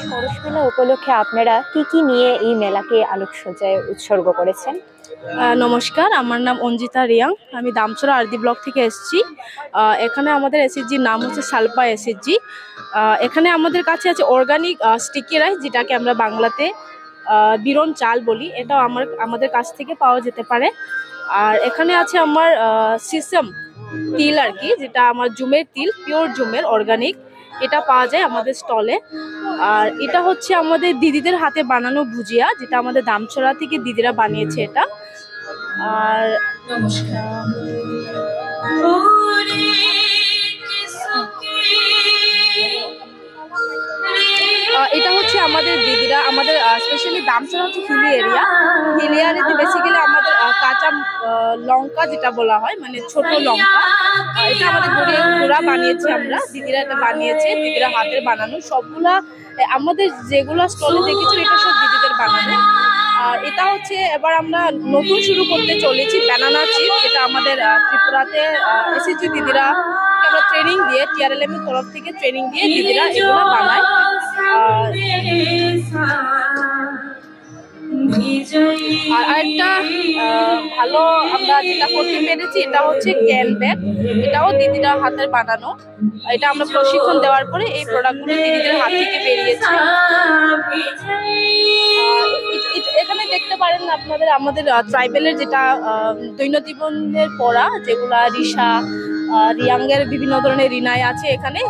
পৌষ মেলা উপলক্ষে আপনারা কি কি নিয়ে এই মেলাকে আলোকসজ্জায় উৎসর্গ করেছেন? নমস্কার, আমার নাম অঞ্জিতা রিয়াং। আমি দামচড়া আরদি ব্লক থেকে এসেছি। এখানে আমাদের এসএসজির নাম হচ্ছে সালপা এসএসজি। এখানে আমাদের কাছে আছে অর্গানিক স্টিকি রাইস, যেটাকে আমরা বাংলাতে বিরন চাল বলি। এটাও আমাদের কাছ থেকে পাওয়া যেতে পারে। আর এখানে আছে আমার সিসম তিল আর কি, যেটা আমার জুমের তিল, পিওর জুমের অর্গানিক। এটা পাওয়া যায় আমাদের স্টলে। আর এটা হচ্ছে আমাদের দিদিদের হাতে বানানো ভুজিয়া, যেটা আমাদের দামচড়া থেকে দিদিরা বানিয়েছে এটা। আর এটা হচ্ছে আমাদের দিদিরা, আমাদের স্পেশালি দামচড়া হচ্ছে হিলি এরিয়াতে বেসিক্যালি আমাদের কাঁচা লঙ্কা যেটা বলা হয়, মানে ছোট লঙ্কা, এটা আমাদের গুঁড়া বানিয়েছে আমরা, দিদিরা এটা বানিয়েছে, দিদিরা হাতের বানানো। সবগুলা আমাদের যেগুলো স্টলে দেখেছি এটা সব দিদিদের বানানো। আর এটা হচ্ছে এবার আমরা নতুন শুরু করতে চলেছি ব্যানানা চিপ, যেটা আমাদের ত্রিপুরাতে এসএসজি দিদিরা আমরা ট্রেনিং দিয়ে, TRLM এর তরফ থেকে ট্রেনিং দিয়ে দিদিরা এগুলো বানায়। আর আরেকটা ভালো আমরা যেটা করতে পেরেছি, এটা হচ্ছে ক্যান ব্যাগ। এটাও দিদিরা হাতের বানানো। এটা আমরা প্রশিক্ষণ দেওয়ার পরে এই প্রোডাক্টগুলো দিদিদের হাত থেকে বেরিয়েছে। এখানে দেখতে পারেন আপনাদের আমাদের ট্রাইবেলের যেটা দৈনন্দিনের পরা, যেগুলা রিসা রিয়াঙ্গের বিভিন্ন ধরনের রিনাই আছে এখানে।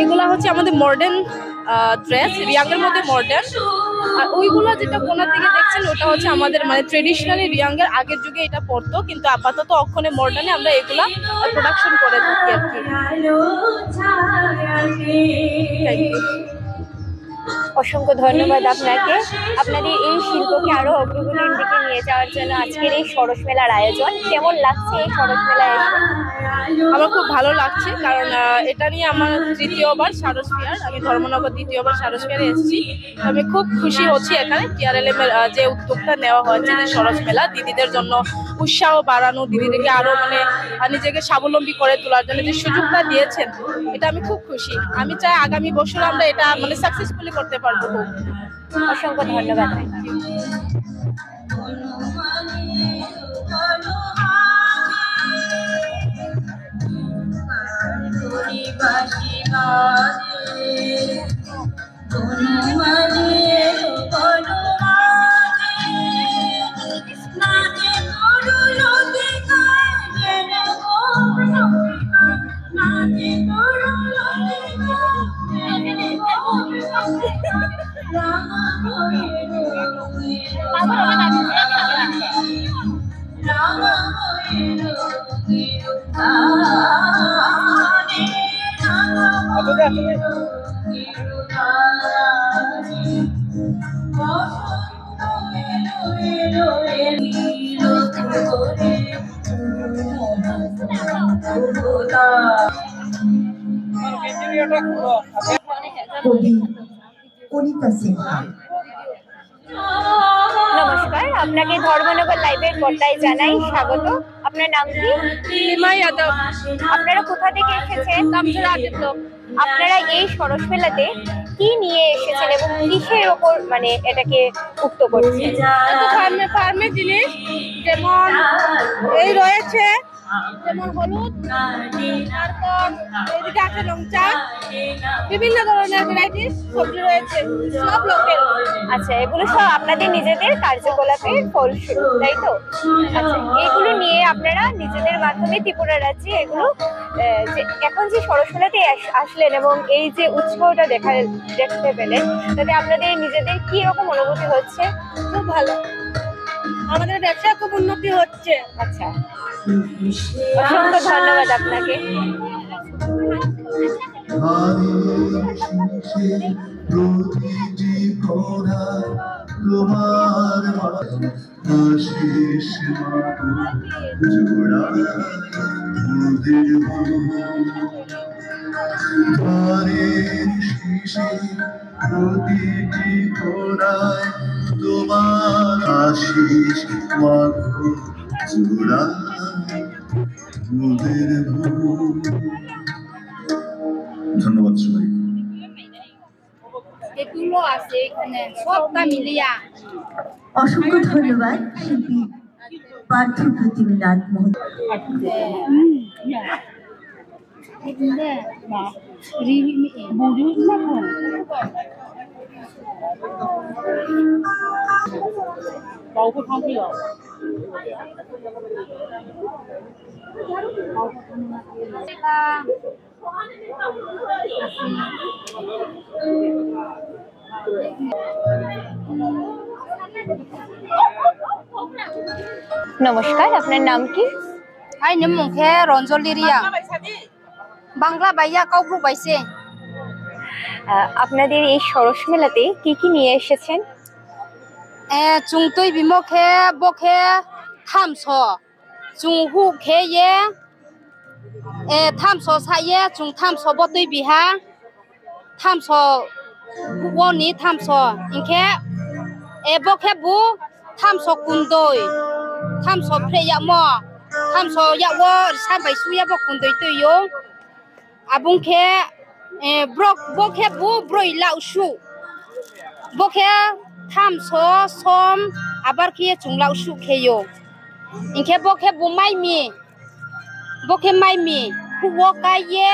এগুলা হচ্ছে আমাদের মডার্ন ড্রেস, রিয়াঙ্গের মধ্যে মডার্ন। আর ওইগুলো যেটা কোনার দিকে দেখছেন ওটা হচ্ছে আমাদের মানে ট্রেডিশনালি রিয়াঙ্গের আগের যুগে এটা পরতো, কিন্তু আপাতত অক্ষণে মডার্নে আমরা এগুলা প্রোডাকশন করে থাকি আর কি। অসংখ্য ধন্যবাদ আপনাকে, আপনাদের এই শিল্পকে আরো অগ্রগতির দিকে নিয়ে যাওয়ার জন্য আজকের এই সরস মেলার আয়োজন। কেমন লাগছে এই সরস মেলায় এসে? আমার খুব ভালো লাগছে, কারণ এটা নিয়ে আমার তৃতীয়বার সারস ফেয়ার, আমি ধর্মনগর দ্বিতীয়বার সারস ফেয়ারে এসেছি। আমি খুব খুশি হচ্ছি এখানে TRLM এর যে উদ্যোগটা নেওয়া হয়েছে, যে সরস মেলা দিদিদের জন্য উৎসাহ বাড়ানো, দিদিদেরকে আরো মানে নিজেকে স্বাবলম্বী করে তোলার জন্য যে সুযোগটা দিয়েছেন, এটা আমি খুব খুশি। আমি চাই আগামী বছর আমরা এটা মানে সাকসেসফুলি করতে পারবো। অসংখ্য ধন্যবাদ। নমস্কার, আপনাকে ধর্মনগর লাইভের পর্দায় জানাই স্বাগত। আপনার নাম কি? লিমা যাদব। আপনারা কোথা থেকে এসেছেন? দামচড়া আরদি ব্লক। আপনারা এই সরস মেলাতে কি নিয়ে এসেছেন এবং কিসের ওপর মানে এটাকে উক্ত করছেন? ফার্মের জিনিস, যেমন এই রয়েছে, যেমন হলুদ, তারপর এদিকে আছে লঙ্কা, বিভিন্ন ধরনের ভ্যারাইটিস সবজি রয়েছে, সব লোকেল। আচ্ছা, এগুলো সব আপনাদের নিজেদের কার্যকলাপের ফলস্বরূপ, তাই তো? আচ্ছা, এগুলো নিয়ে আপনারা নিজেদের মাধ্যমে ত্রিপুরা রাজ্যে এগুলো এখন যে সরস মেলাতে আসলেন এবং এই যে উৎসবটা দেখতে পেলেন, তাতে আপনাদের নিজেদের কি রকম অনুভূতি হচ্ছে? খুব ভালো। আমাদের ব্যবসা খুব উন্নতি হচ্ছে। আচ্ছা, অসংখ্য ধন্যবাদ আপনাকে। তোমার আশিস মাগো জোড়া ধন্যবাদ সবাই। এগুলো আছে এখানে সবটা মিলিয়া। অসংখ্য ধন্যবাদ শিল্পী পার্থ প্রতিমনাথ নমস্কার, আপনার নাম কি? আই নাম মুখে রঞ্জলি রিয়া বাংলা বাইয়া কাউকে পাইছে। আপনাদের এই সরস মেলাতে কি কি নিয়ে এসেছেন? চুংতই বিমখে বখে থামছ চুংহু খেয়ে থামছ সাইয়ে চুং থামছ বতই বিহা থামছ হুবনি থামছ ইনখে বখে বু থামছ কুন্দই থামছ ফ্রেয়াম থামছ ইয়াও সাবাই সুয়া বকুন্দই তৈয় আবুংখে ব্রক বখে বু ব্রই লাউসু বখে থামছ সম আবার খেয়ে চুংলাউ সুখে요 ইনখে বখে বু মাইমি বখে মাইমি হুও কাইয়ে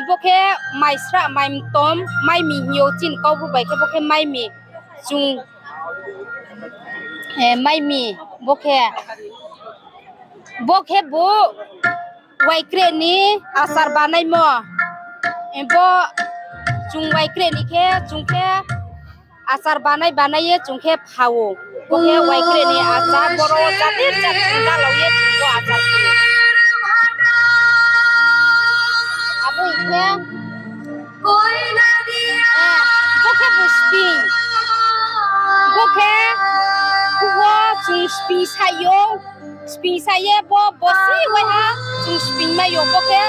বখে মাইস্রা মাইমতম মাইমি হিও চিন কাউবু বাইকে বখে মাইমি চুং মাইমি বখে বখে বু ওয়াইক্রেনি আসার বানাইমো এbo চুং ওয়াইক্রেনি খে চুংখে আচার বানাইয়ে চুংখে ফাও বখে ওয়াইক্রেনি আচার বড় জাতির জাতি গালাউয়ে চুংখো আচার আবো ইখে বখে বুস্পি বখে হুও চুং স্পি সাইयो স্পি সাইয়ে bo bosi weha chung spi mayo bokhe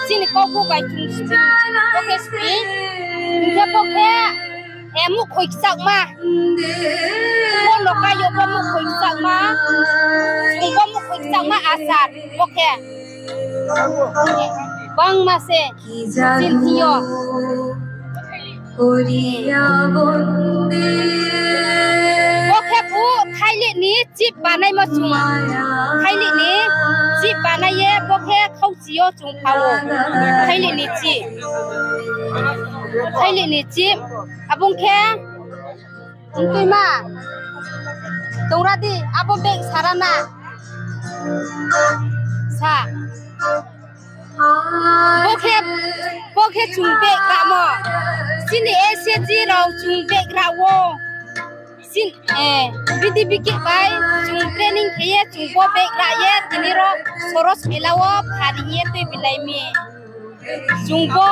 chin kobu bai chung spi bokhe spi ke bokhe emu khoi sak ma bo lokayo bo mu khoi sak ma chung bo mu khoi sak ma asar bokhe bang ma se chin tiyo bokhe bu thaili ni chip banai ma chung thaili ni chip banaye bokhe khauchiyo chung phawo thaili ni chip abung khe tui ma tongra di abo beg sarana sa bokhe chung beg ra mo sini ese ji rau chung beg ra wo sin bidi biki bai chung training kheye chung bo beg ra ye tiniro soros melawo phariye te bilai mi chung bo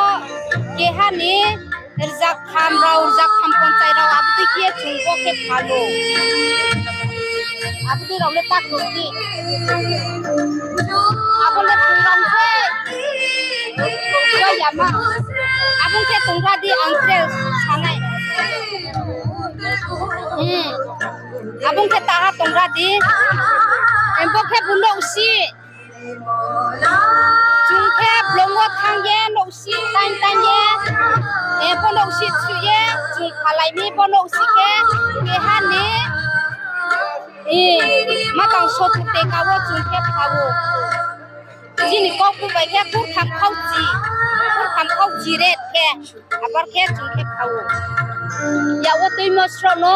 ke ha ni rzak kham ponchai rau abdi kiye chung bo ke phalo abdi rau le tak kusti abole program se ya ma abung ke tongra di angtre sanai abung ke taha tongra di embok ke buno usi chung ke blongo thangye no usi tan ye bono usi chuye chung phalai mi bono usi ke ha ni ma tang so te kawo chung ke phawo jini ko ku bai ke kur kham khauchi ret ke abar ke chung ke phawo ya wo toi mo stro no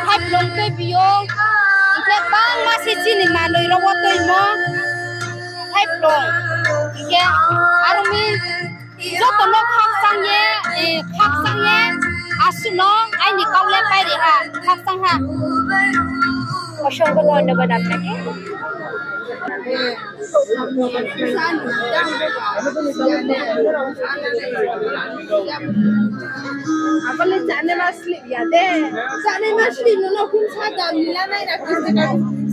hai blong toi bio ike bang ma si jini ma loi ro wo toi mo hai blong ike arumi joto no khak sang ye asu no ai ni kaule pai ri ha khak sang ha অসংখ্য ধন্যবাদ আপনাকে। Apalagi jane masli ya deh. Jane masli nono kun sada milana ira kiste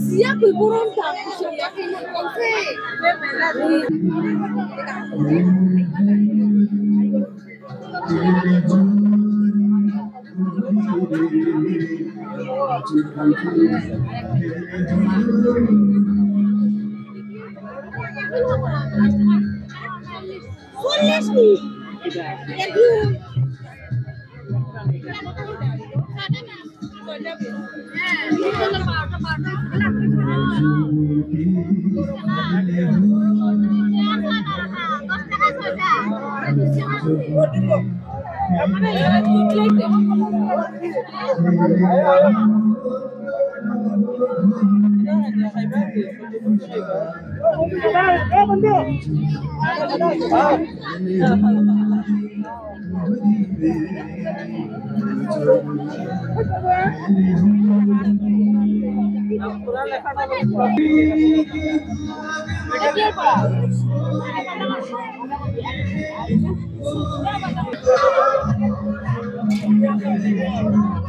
siap burung tak siap ini konse. Boleh nih. Thank you.